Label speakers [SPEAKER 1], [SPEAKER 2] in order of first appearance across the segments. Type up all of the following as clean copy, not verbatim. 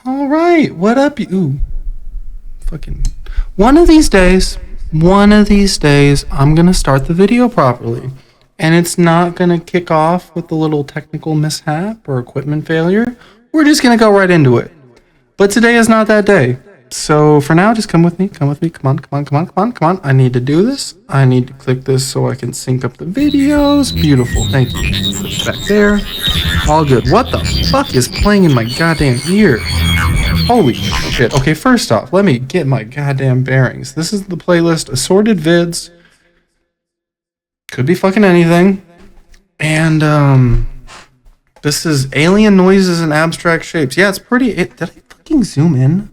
[SPEAKER 1] All right, what up, you? Ooh, fucking. One of these days, I'm gonna start the video properly, and it's not gonna kick off with a little technical mishap or equipment failure. We're just gonna go right into it. But today is not that day. So for now, just come with me. Come on. I need to do this. I need to click this so I can sync up the videos. Beautiful. Thank you. Put it back there. All good. What the fuck is playing in my goddamn ear? Holy shit. Okay, first off, let me get my goddamn bearings. This is the playlist Assorted Vids. Could be fucking anything. And, this is Alien Noises and Abstract Shapes. Yeah, it's pretty... did I fucking zoom in?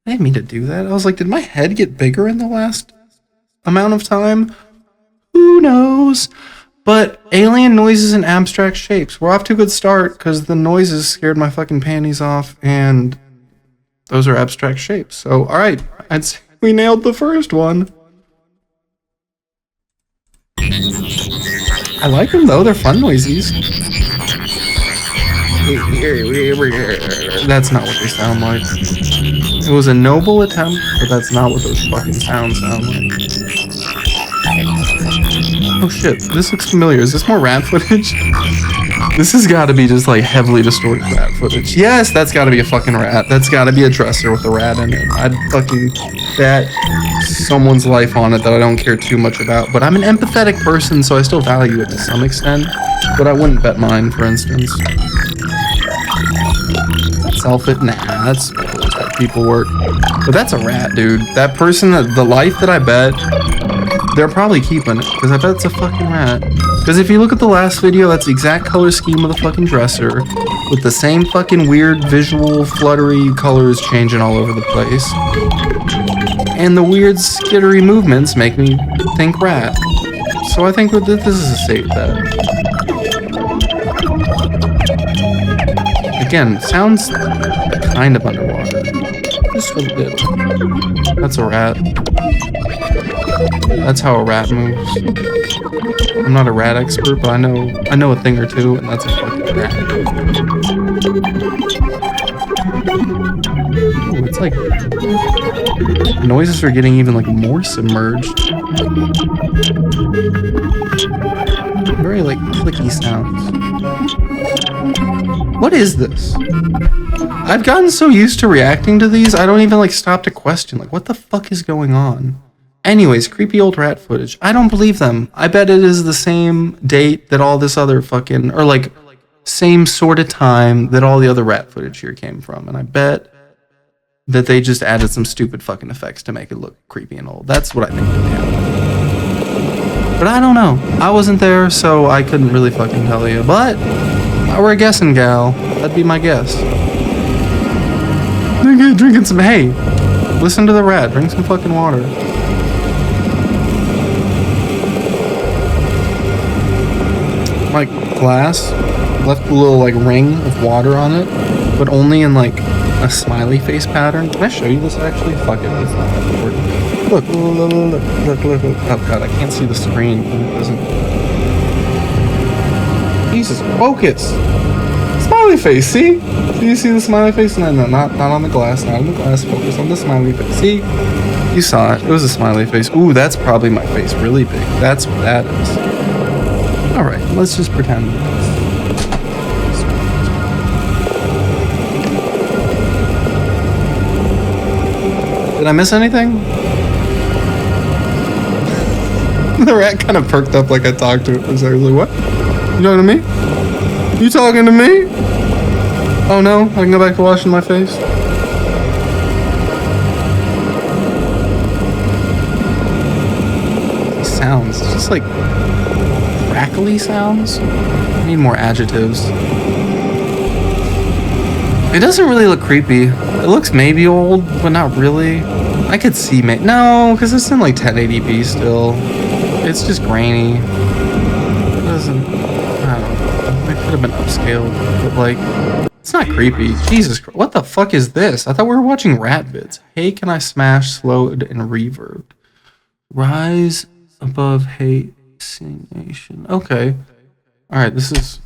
[SPEAKER 1] I didn't mean to do that. I was like, did my head get bigger in the last amount of time? Who knows? But Alien Noises and Abstract Shapes. We're off to a good start because the noises scared my fucking panties off, and those are abstract shapes. So, alright, I'd say we nailed the first one. I like them though, they're fun noises. That's not what they sound like. It was a noble attempt, but that's not what those fucking sounds sound like. Oh shit, this looks familiar. Is this more rat footage? This has got to be just like heavily distorted rat footage. Yes, that's got to be a fucking rat. That's got to be a dresser with a rat in it. I'd fucking bet someone's life on it that I don't care too much about. But I'm an empathetic person, so I still value it to some extent. But I wouldn't bet mine, for instance. Self-it? Nah, that's how people work. But that's a rat, dude. That person, the life that I bet, they're probably keeping it, because I bet it's a fucking rat. Because if you look at the last video, that's the exact color scheme of the fucking dresser, with the same fucking weird visual fluttery colors changing all over the place. And the weird skittery movements make me think rat. So I think that this is a safe bet. Again, sounds kind of underwater. Just a little. That's a rat. That's how a rat moves. I'm not a rat expert, but I know a thing or two, and that's a fucking rat. Ooh, it's like the noises are getting even like more submerged. Very like clicky sounds. What is this? I've gotten so used to reacting to these, I don't even like stop to question like what the fuck is going on. Anyways, creepy old rat footage. I don't believe them. I bet it is the same date that all this other fucking, or like same sort of time that all the other rat footage here came from. And I bet that they just added some stupid fucking effects to make it look creepy and old. That's what I think really happened. But I don't know. I wasn't there, so I couldn't really fucking tell you. But if I were a guessing gal, that'd be my guess. Drinking some hay. Listen to the rat. Drink some fucking water. My glass left a little like ring of water on it, but only in like a smiley face pattern. Can I show you this actually? Fuck it, it's not that important. Look. Oh god, I can't see the screen. It doesn't. Jesus, focus. Smiley face, see? Do you see the smiley face? No, not on the glass, not on the glass. Focus on the smiley face. See? You saw it. It was a smiley face. Ooh, that's probably my face really big. That's what that is. Alright, let's just pretend. Did I miss anything? The rat kind of perked up like I talked to it for a second. Like, what? You talking to me? You talking to me? Oh no, I can go back to washing my face. These sounds, it's just like crackly sounds. I need more adjectives. It doesn't really look creepy. It looks maybe old, but not really. I could see no, because it's in like 1080p still. It's just grainy. It doesn't, I don't know. It could have been upscaled, but like, it's not creepy. Jesus Christ. What the fuck is this? I thought we were watching rat vids. Hey, can I smash slowed and reverb? Rise above hate. Okay. Alright, this is...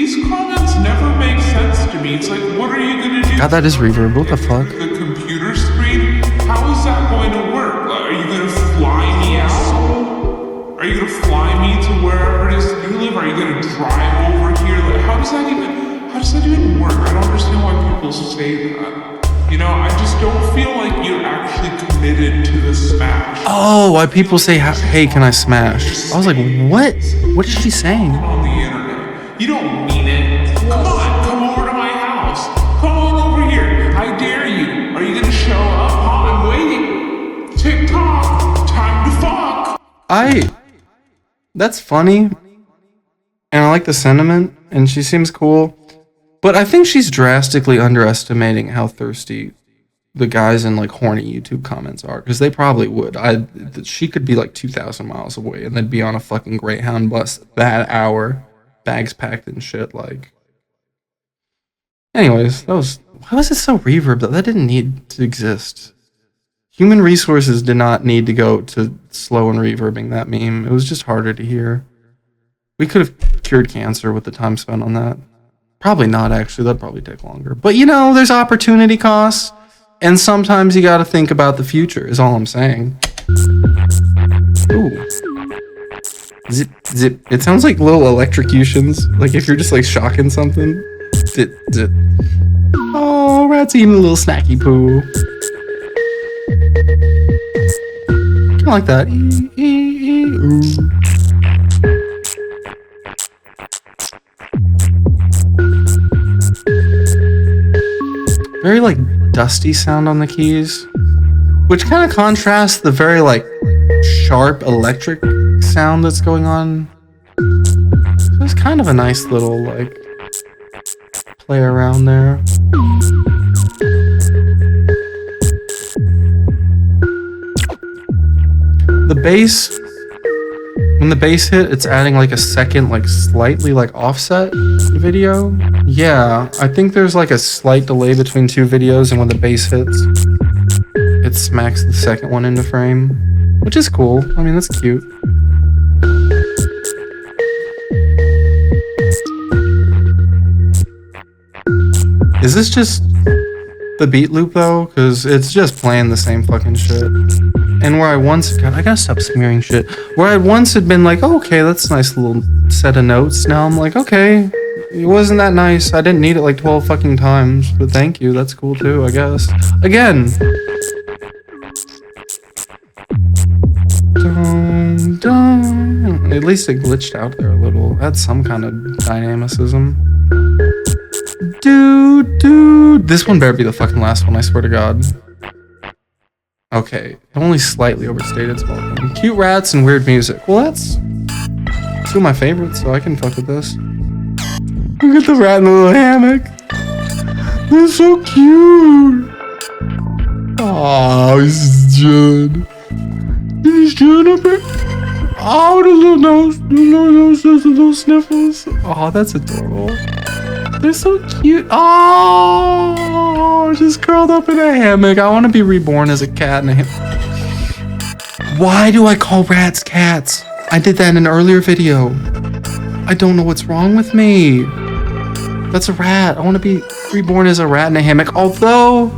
[SPEAKER 2] these comments never make sense to me. It's like, what are you gonna do?
[SPEAKER 1] God, that is reverb. What the fuck?
[SPEAKER 2] The computer screen? How is that going to work? Like, are you gonna fly me out? Are you gonna fly me to wherever it is that you live? Are you gonna drive over here? Like, how does that even work? I don't understand why people say that. You know, I just don't feel like you're actually committed to the smash.
[SPEAKER 1] Oh, why people say, hey, can I smash? I was like, what? What is she saying?
[SPEAKER 2] On the internet. You don't mean it. Come on, come over to my house. Come on over here. I dare you. Are you gonna show up? Huh? I'm waiting. TikTok. Time to fuck.
[SPEAKER 1] That's funny. And I like the sentiment, and she seems cool. But I think she's drastically underestimating how thirsty the guys in like horny YouTube comments are, because they probably would. She could be like 2,000 miles away and they'd be on a fucking Greyhound bus that hour, bags packed and shit. Like, anyways, why was it so reverb though? That didn't need to exist. Human resources did not need to go to slow and reverbing that meme. It was just harder to hear. We could have cured cancer with the time spent on that. Probably not, actually. That'd probably take longer. But, you know, there's opportunity costs. And sometimes you gotta think about the future, is all I'm saying. Ooh. Zip, zip. It sounds like little electrocutions. Like if you're just, like, shocking something. Zip, zip. Oh, rat's eating a little snacky poo. Kinda like that. Ooh. Very like dusty sound on the keys, which kind of contrasts the very like sharp electric sound that's going on. So it's kind of a nice little like play around there. The bass, when the bass hit, it's adding like a second, like slightly like offset video. Yeah, I think there's like a slight delay between two videos, and when the bass hits, it smacks the second one into frame, which is cool. I mean, that's cute. Is this just the beat loop though? Because it's just playing the same fucking shit. And where I once, God, I gotta stop smearing shit. Where I once had been like, oh, okay, that's a nice little set of notes. Now I'm like, okay, it wasn't that nice. I didn't need it like 12 fucking times, but thank you. That's cool too, I guess. Again. Dun, dun. At least it glitched out there a little. That's some kind of dynamicism. Dude. This one better be the fucking last one, I swear to God. Okay, it only slightly overstayed its welcome. Cute rats and weird music. Well, that's two of my favorites, so I can fuck with this. Look at the rat in the little hammock. They're so cute. Oh, this is Judd. Is Judd up here? Oh, the little nose, the little sniffles. Oh, that's adorable. They're so cute. Oh, just curled up in a hammock. I want to be reborn as a cat in a hammock. Why do I call rats cats? I did that in an earlier video. I don't know what's wrong with me. That's a rat. I want to be reborn as a rat in a hammock. Although,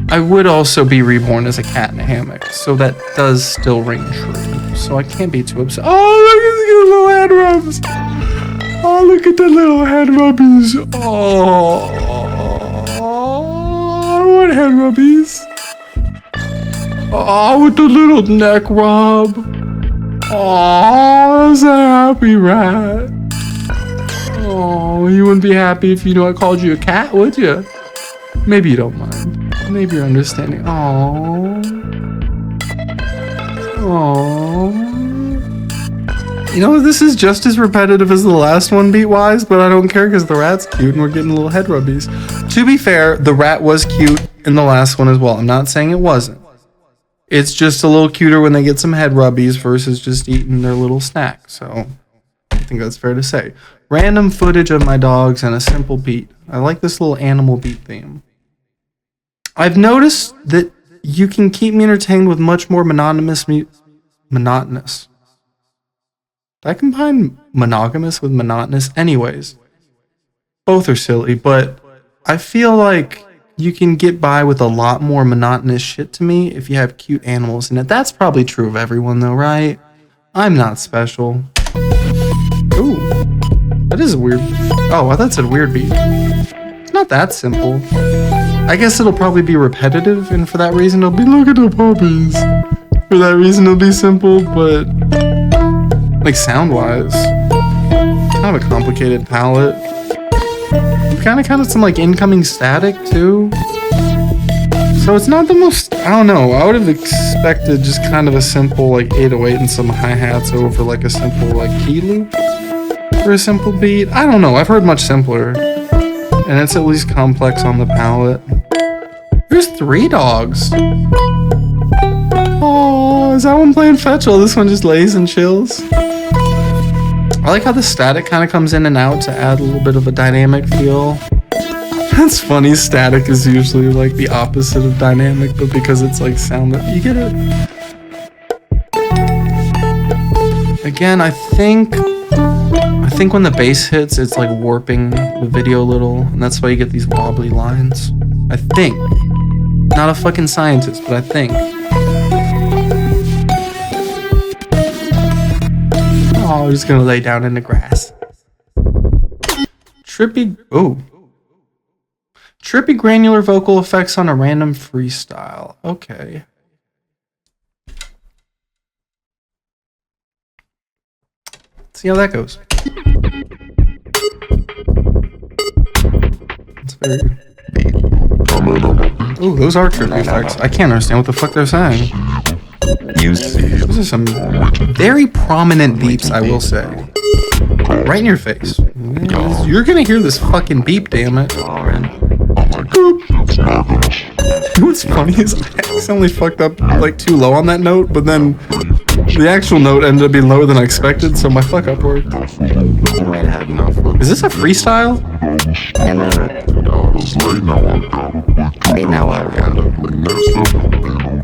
[SPEAKER 1] I would also be reborn as a cat in a hammock. So that does still ring true. So I can't be too upset. Oh, look at the little hand rubs. Oh, look at the little head rubbies. Oh, I want head rubbies. Oh, with the little neck rub. Oh, that's a happy rat. Oh, you wouldn't be happy if you knew I called you a cat, would you? Maybe you don't mind. Maybe you're understanding. Oh. Oh. You know, this is just as repetitive as the last one beat-wise, but I don't care because the rat's cute and we're getting little head rubbies. To be fair, the rat was cute in the last one as well. I'm not saying it wasn't. It's just a little cuter when they get some head rubbies versus just eating their little snack. So, I think that's fair to say. Random footage of my dogs and a simple beat. I like this little animal beat theme. I've noticed that you can keep me entertained with much more monotonous. Did I combine monogamous with monotonous? Anyways, Both are silly, but I feel like you can get by with a lot more monotonous shit to me if you have cute animals in it. That's probably true of everyone though, right? I'm not special. Ooh, that is a weird. Oh, I thought it said weird beat. It's not that simple. I guess it'll probably be repetitive, and for that reason it'll be look at the puppies. For that reason it'll be simple, but like sound-wise, kind of a complicated palette. Kind of some like incoming static too. So it's not the most, I don't know, I would have expected just kind of a simple like 808 and some hi-hats over like a simple like key loop for a simple beat. I don't know, I've heard much simpler. And it's at least complex on the palette. There's 3 dogs. Oh, is that one playing fetch while this one just lays and chills? I like how the static kind of comes in and out to add a little bit of a dynamic feel. That's funny, static is usually like the opposite of dynamic, but because it's like sound, you get it. Again, I think when the bass hits, it's like warping the video a little, and that's why you get these wobbly lines. I think. Not a fucking scientist, but I think. Oh, I'm just gonna lay down in the grass. Trippy granular vocal effects on a random freestyle. Okay. Let's see how that goes. It's very... Ooh, those are trippy effects. I can't understand what the fuck they're saying. Those are some very prominent beeps, I will say. Right in your face. You're gonna hear this fucking beep, damn it. You know what's funny is I accidentally fucked up like too low on that note, but then the actual note ended up being lower than I expected, so my fuck up worked. Is this a freestyle?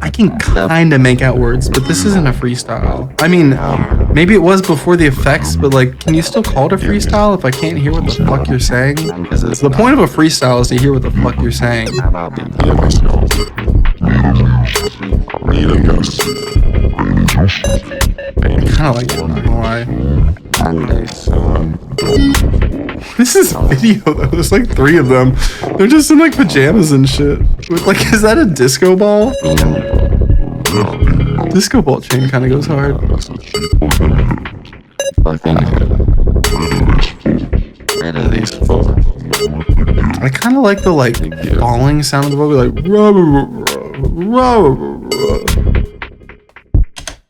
[SPEAKER 1] I can kinda make out words, but this isn't a freestyle. I mean, maybe it was before the effects, but like, can you still call it a freestyle if I can't hear what the fuck you're saying? The point of a freestyle is to hear what the fuck you're saying. I kinda like it, I'm not gonna lie. This is a video though, there's like 3 of them. They're just in like pajamas and shit. With like, is that a disco ball? Disco ball chain kinda goes hard. I kinda like the like falling sound of the vocal, like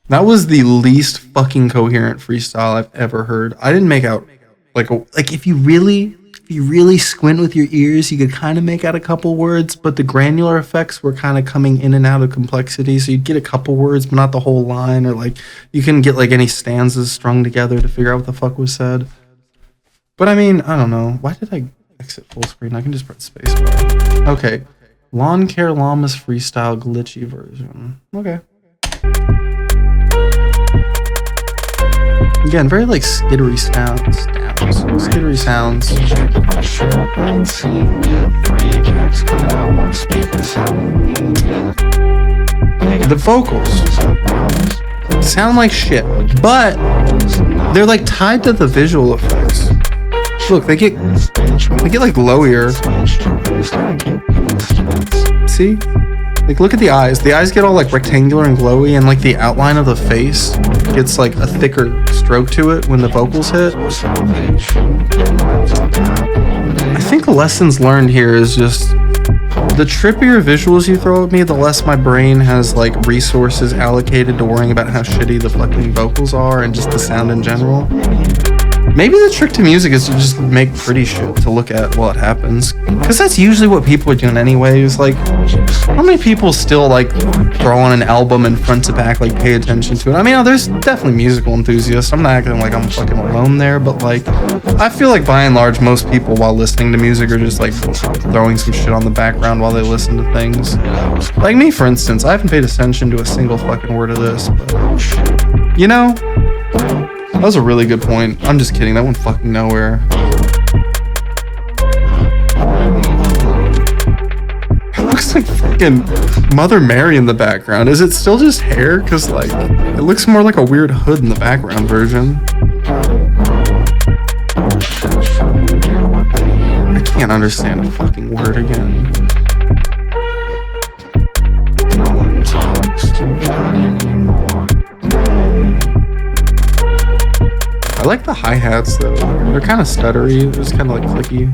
[SPEAKER 1] that was the least fucking coherent freestyle I've ever heard. I didn't make out like if you really squint with your ears, you could kind of make out a couple words, but the granular effects were kind of coming in and out of complexity, so you'd get a couple words, but not the whole line, or like you couldn't get like any stanzas strung together to figure out what the fuck was said. But I mean, I don't know. Why did I exit full screen? I can just press spacebar. Okay. Lawn Care Llamas freestyle glitchy version. Okay. Again, very like skittery sounds. Skittery sounds. The vocals sound like shit, but they're like tied to the visual effects. Look, they get like low ear. See? Like, look at the eyes. The eyes get all like rectangular and glowy, and like the outline of the face gets like a thicker stroke to it when the vocals hit. I think the lessons learned here is just the trippier visuals you throw at me, the less my brain has like resources allocated to worrying about how shitty the fucking vocals are and just the sound in general. Maybe the trick to music is to just make pretty shit to look at while it happens. Because that's usually what people are doing anyways. Like, how many people still, like, throw on an album and front to back, like, pay attention to it? I mean, there's definitely musical enthusiasts. I'm not acting like I'm fucking alone there, but, like, I feel like by and large, most people while listening to music are just, like, throwing some shit on the background while they listen to things. Like me, for instance, I haven't paid attention to a single fucking word of this, but, you know? That was a really good point. I'm just kidding. That went fucking nowhere. fucking Mother Mary in the background. Is it still just hair? Because, like, it looks more like a weird hood in the background version. I can't understand a fucking word again. I like the hi-hats though. They're kind of stuttery. They're just kind of like clicky.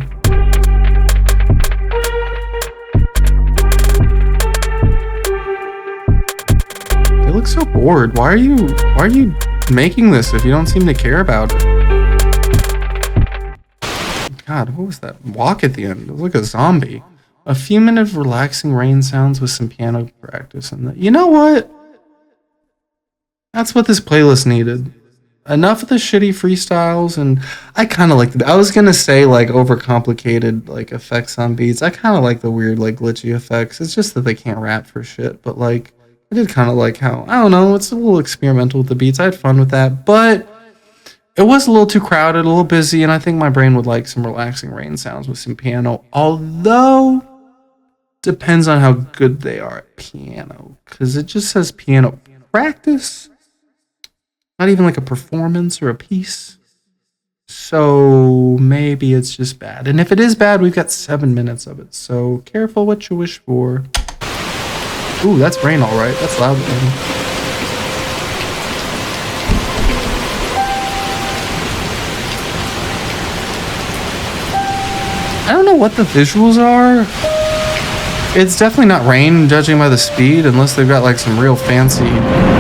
[SPEAKER 1] They look so bored. Why are you making this if you don't seem to care about it? God, what was that walk at the end? It was like a zombie. A few minutes of relaxing rain sounds with some piano practice. And you know what? That's what this playlist needed. Enough of the shitty freestyles, and I kind of like I was gonna say like overcomplicated like effects on beats. I kind of like the weird like glitchy effects. It's just that they can't rap for shit. But like I did kind of like how, I don't know, it's a little experimental with the beats. I had fun with that, but it was a little too crowded, a little busy, and I think my brain would like some relaxing rain sounds with some piano. Although depends on how good they are at piano, because it just says piano practice. Not even like a performance or a piece. So maybe it's just bad. And if it is bad, we've got 7 minutes of it. So careful what you wish for. Ooh, that's rain all right. That's loud rain. I don't know what the visuals are. It's definitely not rain, judging by the speed, unless they've got like some real fancy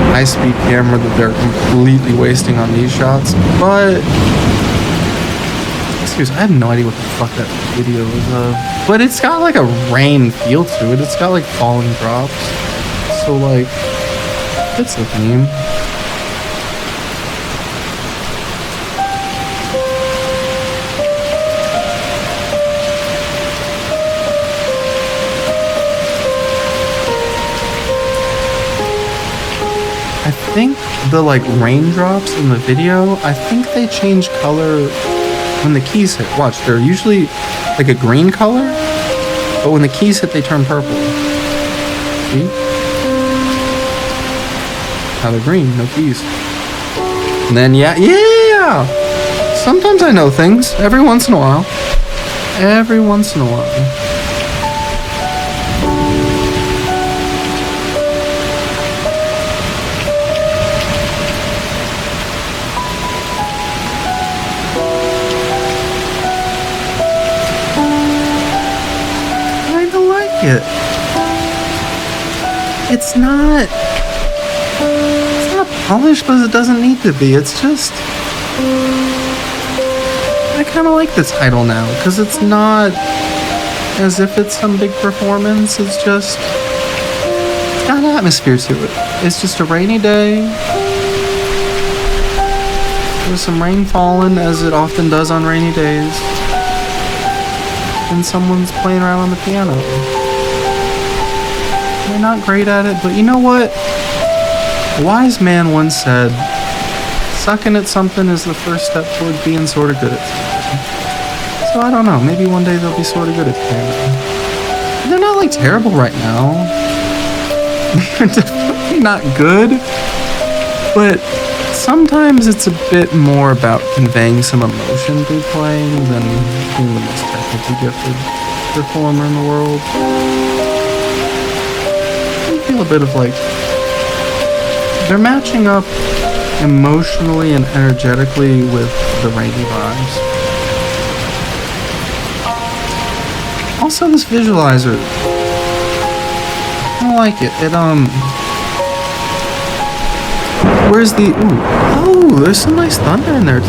[SPEAKER 1] high-speed camera that they're completely wasting on these shots. But seriously, I have no idea what the fuck that video is of. But it's got like a rain feel to it. It's got like falling drops. So like, it's the theme. I think the like raindrops in the video, I think they change color when the keys hit. Watch, they're usually like a green color, but when the keys hit, they turn purple. See? Now they're green, no keys. And then yeah. Sometimes I know things. Every once in a while. Every once in a while. It. It's not polished, but it doesn't need to be. It's just, I kind of like the title now because it's not as if it's some big performance. It's just, it's got an atmosphere to it. It's just a rainy day. There's some rain falling, as it often does on rainy days, and someone's playing around on the piano. They're not great at it, but you know what? A wise man once said, sucking at something is the first step toward being sort of good at something. So I don't know, maybe one day they'll be sort of good at piano. They're not like terrible right now. They're definitely not good, but sometimes it's a bit more about conveying some emotion through playing than being the most technically gifted performer in the world. A bit of like they're matching up emotionally and energetically with the rainy vibes. Also, this visualizer, I don't like it. Where's the oh, there's some nice thunder in there too.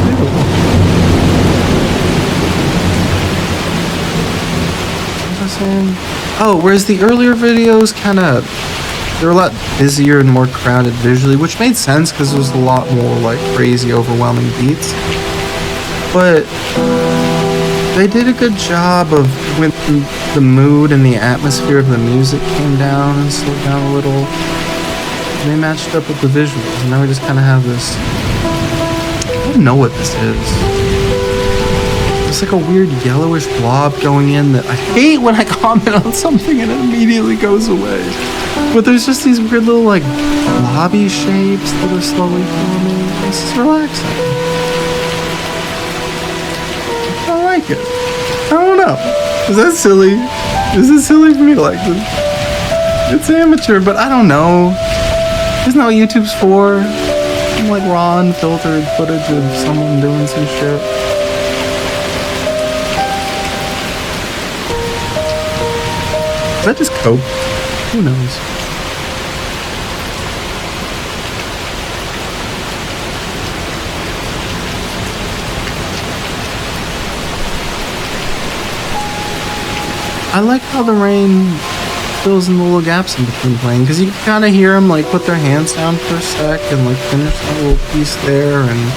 [SPEAKER 1] What was I saying? Oh, whereas the earlier videos they're a lot busier and more crowded visually, which made sense because it was a lot more like crazy, overwhelming beats. But they did a good job of when the mood and the atmosphere of the music came down and slowed down a little. They matched up with the visuals, and now we just kind of have this. I don't know what this is. There's like a weird yellowish blob going in that I hate when I comment on something and it immediately goes away. But there's just these weird little like blobby shapes that are slowly forming. This is relaxing. I like it. I don't know. Is that silly? Is it silly for me to like this? It's amateur, but I don't know. Isn't that what YouTube's for? Some like raw unfiltered footage of someone doing some shit. Is that just coke? Who knows? I like how the rain fills in the little gaps in between playing, because you can kind of hear them like put their hands down for a sec and like finish that little piece there and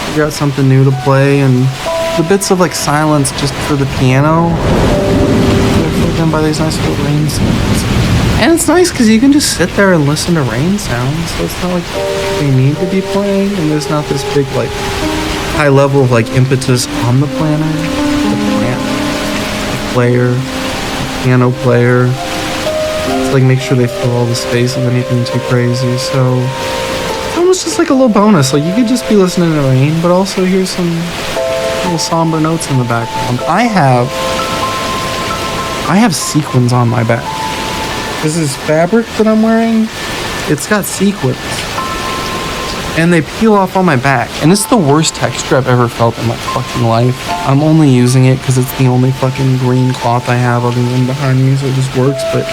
[SPEAKER 1] figure out something new to play, and the bits of like silence just for the piano they're filled in by these nice little rain sounds. And it's nice because you can just sit there and listen to rain sounds, so it's not like they need to be playing, and there's not this big like high level of like impetus on the planner, the plant, the player, the piano player. It's like make sure they fill all the space of anything too crazy. So it's almost just like a little bonus. Like you could just be listening to rain, but also hear some little somber notes in the background. I have sequins on my back. This is fabric that I'm wearing. It's got sequins. And they peel off on my back. And it's the worst texture I've ever felt in my fucking life. I'm only using it because it's the only fucking green cloth I have other than behind me, so it just works. But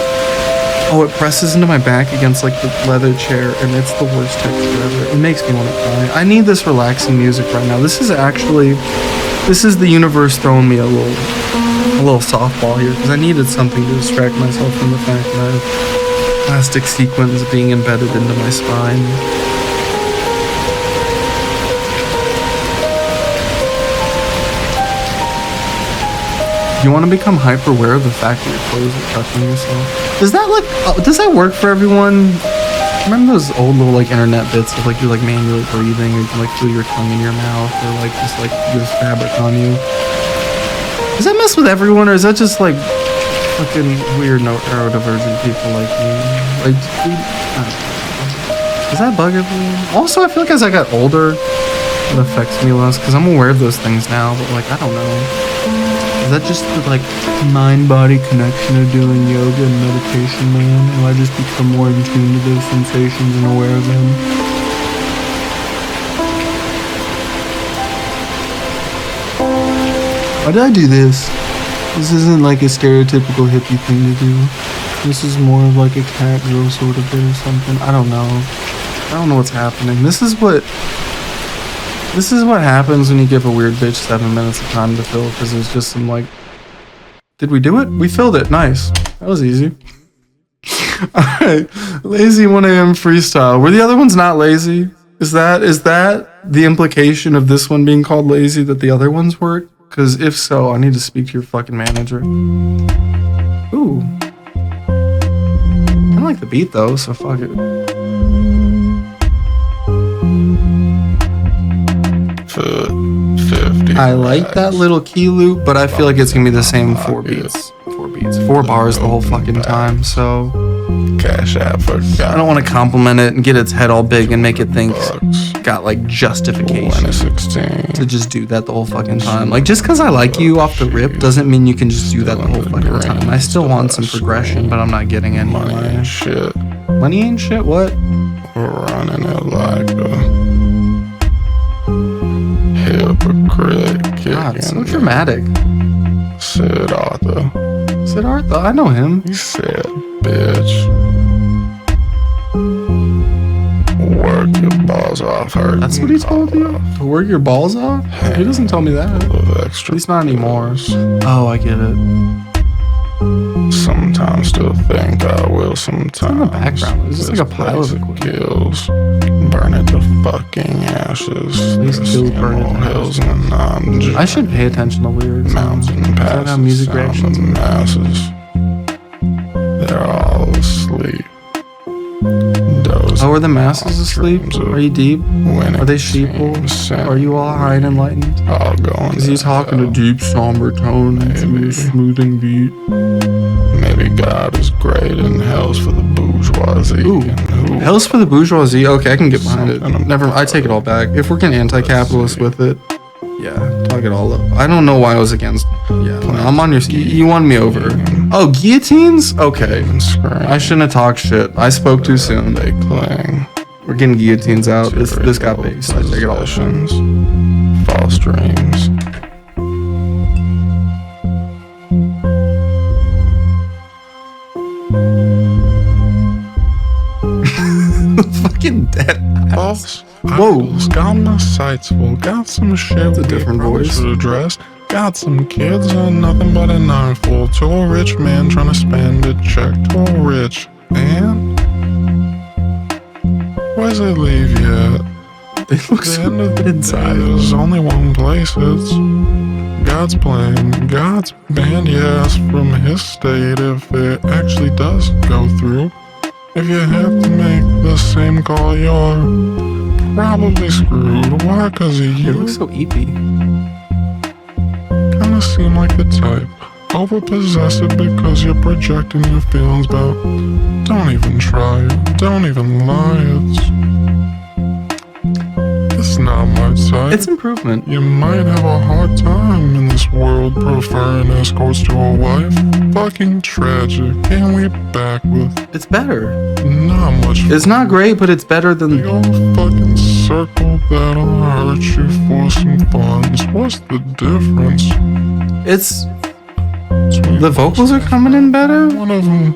[SPEAKER 1] oh, it presses into my back against like the leather chair, and it's the worst texture ever. It makes me want to cry. I need this relaxing music right now. This is the universe throwing me a little softball here, because I needed something to distract myself from the fact that I have plastic sequins being embedded into my spine. You want to become hyper aware of the fact that your clothes are touching yourself. Does that work for everyone? Remember those old little like internet bits of like you're like manually breathing, or you like feel your tongue in your mouth, or like just like there's fabric on you? Does that mess with everyone, or is that just like fucking weird neurodivergent people like me? Like, does that bug everyone? Also, I feel like as I got older, it affects me less because I'm aware of those things now. But like, I don't know. Is that just the like mind-body connection of doing yoga and meditation, man? Or I just become more in tune to those sensations and aware of them? Why did I do this? This isn't like a stereotypical hippie thing to do. This is more of like a cat girl sort of bit or something. I don't know. I don't know what's happening. This is what happens when you give a weird bitch 7 minutes of time to fill, because there's just some like... Did we do it? We filled it. Nice. That was easy. Alright. Lazy 1 a.m. freestyle. Were the other ones not lazy? Is that the implication of this one being called lazy, that the other ones were? Because if so, I need to speak to your fucking manager. Ooh. I don't like the beat though, so fuck it. I like that little key loop, but I feel like it's gonna be the same 4 beats. 4 bars the whole fucking time, so
[SPEAKER 3] Cash app for
[SPEAKER 1] I don't want to compliment it and get its head all big and make it think got like justification
[SPEAKER 3] 16
[SPEAKER 1] to just do that the whole fucking time. Like, just because I like you off the rip doesn't mean you can just do that the whole fucking time. I still want some progression, but I'm not getting any
[SPEAKER 3] money ain't shit.
[SPEAKER 1] Money ain't shit? What?
[SPEAKER 3] We're running it like a hypocrite.
[SPEAKER 1] God, so dramatic.
[SPEAKER 3] Sid Arthur.
[SPEAKER 1] Siddhartha, I know him.
[SPEAKER 3] He said, bitch, work your balls off.
[SPEAKER 1] That's what he told you? To work your balls off? He doesn't tell me that. At least not anymore. Oh, I get it.
[SPEAKER 3] Sometimes still think I will, sometimes.
[SPEAKER 1] It's in the background. It's just like a pile of
[SPEAKER 3] kills. Burn it to fucking ashes.
[SPEAKER 1] These kills burn it to
[SPEAKER 3] hills and I'm
[SPEAKER 1] I should pay attention to lyrics.
[SPEAKER 3] mountain passes.
[SPEAKER 1] How music reactions
[SPEAKER 3] The masses. They're all asleep.
[SPEAKER 1] Oh, are the masses asleep? Are you deep? Are they sheeple? Are you all high and enlightened?
[SPEAKER 3] I'll go on.
[SPEAKER 1] Is he talking a deep, somber tone to a smoothing beat?
[SPEAKER 3] Maybe God is great and hell's for the bourgeoisie.
[SPEAKER 1] Ooh.
[SPEAKER 3] And
[SPEAKER 1] Hell's for the bourgeoisie. Okay, I can get behind it. I take it all back. If we're getting anti-capitalist with it, yeah, talk it all up. I don't know why I was against. Yeah, no, I'm on your. You won me over. Oh, guillotines? Okay. I shouldn't have talked shit. I spoke too soon.
[SPEAKER 3] They cling.
[SPEAKER 1] We're getting guillotines out. This got based. I take it all.
[SPEAKER 3] False dreams.
[SPEAKER 1] Fucking dead.
[SPEAKER 3] False.
[SPEAKER 1] Whoa.
[SPEAKER 3] Got my sights full. Got some shit.
[SPEAKER 1] It's a different voice.
[SPEAKER 3] To address. Got some kids and nothing but a knife full. To a rich man trying to spend a check. To a rich man. Where's it leave yet?
[SPEAKER 1] They look so good inside.
[SPEAKER 3] There's only one place. It's God's plan, God's band. Yes, from his state. If it actually does go through. If you have to make the same call, you're probably screwed. Why? Cause of
[SPEAKER 1] It
[SPEAKER 3] you.
[SPEAKER 1] looks so eepy.
[SPEAKER 3] Kinda seem like the type. Overpossessive because you're projecting your feelings, but don't even try it. Don't even lie. It's not my type.
[SPEAKER 1] It's improvement.
[SPEAKER 3] You might have a hard time in this world preferring escorts to a wife. Fucking tragic. And we back with
[SPEAKER 1] It's better.
[SPEAKER 3] not much.
[SPEAKER 1] It's not great, but it's better
[SPEAKER 3] Big
[SPEAKER 1] than.
[SPEAKER 3] old fucking circle that'll hurt you for some funds. What's the difference?
[SPEAKER 1] It's.
[SPEAKER 3] between
[SPEAKER 1] The vocals are coming in better.
[SPEAKER 3] one of them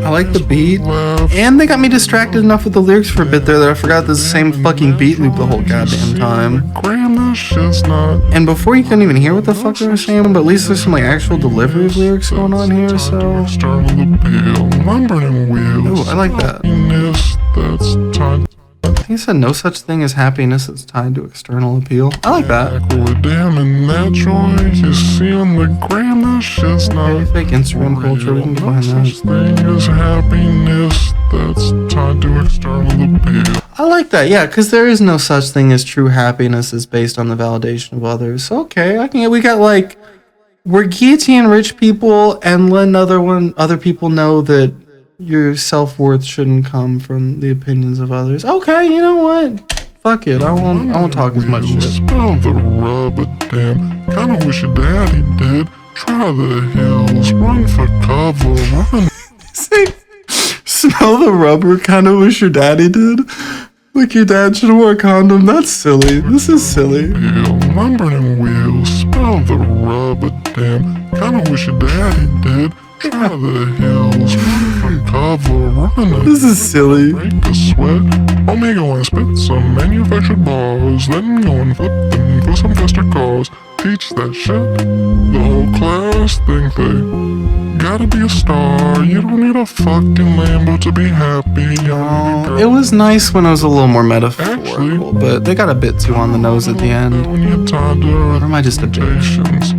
[SPEAKER 1] I like the beat.
[SPEAKER 3] left.
[SPEAKER 1] And they got me distracted enough with the lyrics for a bit there that I forgot this same fucking beat loop the whole goddamn time.
[SPEAKER 3] Grammar shit's not.
[SPEAKER 1] And before you couldn't even hear what the fuck they were saying, but at least there's some like actual delivery of lyrics going on here, so.
[SPEAKER 3] External appeal, lumbering wheels.
[SPEAKER 1] Ooh, I like that.
[SPEAKER 3] Happiness that's tied
[SPEAKER 1] I think he said no such thing as happiness that's tied to external appeal. I like that.
[SPEAKER 3] backward. Damn, and that joy you see on the grammar shit's
[SPEAKER 1] Maybe
[SPEAKER 3] not.
[SPEAKER 1] fake Instagram culture, we can get
[SPEAKER 3] No
[SPEAKER 1] behind
[SPEAKER 3] such
[SPEAKER 1] that.
[SPEAKER 3] thing as happiness that's tied to external appeal.
[SPEAKER 1] I like that, yeah, because there is no such thing as true happiness is based on the validation of others. So, okay, we got like, we're guillotining rich people and letting other people know that your self-worth shouldn't come from the opinions of others. Okay, you know what? Fuck it, I won't talk as much shit.
[SPEAKER 3] Smell the rubber, damn. Kinda wish your daddy did. Try the hills, run for cover, run.
[SPEAKER 1] Say, smell the rubber, kinda wish your daddy did. Like your dad should have wore a condom. That's silly. This is silly.
[SPEAKER 3] Hill, lumbering wheels, smell the rubber, damn. Kinda wish your daddy did. Try the hills, run for cover, run.
[SPEAKER 1] This is silly.
[SPEAKER 3] Break a sweat. Homie go and spit some manufactured bars. Then go and flip them for some faster cars. Teach that shit. The whole class think they gotta be a star. You don't need a fucking Lambo to be happy. You don't need a
[SPEAKER 1] It was nice when it was a little more metaphorical,
[SPEAKER 3] Actually-
[SPEAKER 1] but they got a bit too on the nose at the end.
[SPEAKER 3] When you're tired
[SPEAKER 1] Or am I just a bitch?
[SPEAKER 3] patience.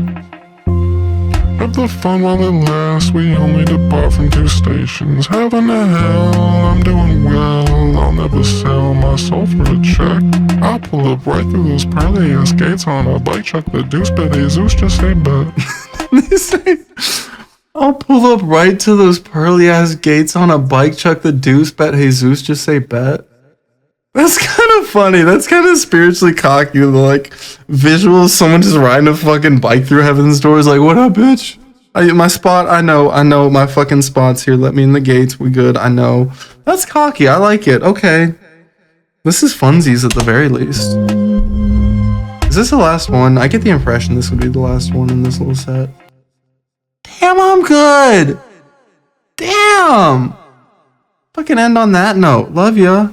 [SPEAKER 3] Have the fun while it lasts. We only depart from 2 stations. Heaven to hell, I'm doing well. I'll never sell my soul for a check. I'll pull up right through those pearly ass gates on a bike truck. The deuce bet Jesus just say bet.
[SPEAKER 1] They say, I'll pull up right to those pearly ass gates on a bike truck. The deuce bet Jesus just say bet. That's kind of funny. That's kind of spiritually cocky. The like visual of someone just riding a fucking bike through heaven's doors. Like, what up, bitch? My spot. I know. My fucking spot's here. Let me in the gates. We good. I know. That's cocky. I like it. Okay. This is funsies at the very least. Is this the last one? I get the impression this would be the last one in this little set. Damn, I'm good. Damn. Fucking end on that note. Love ya.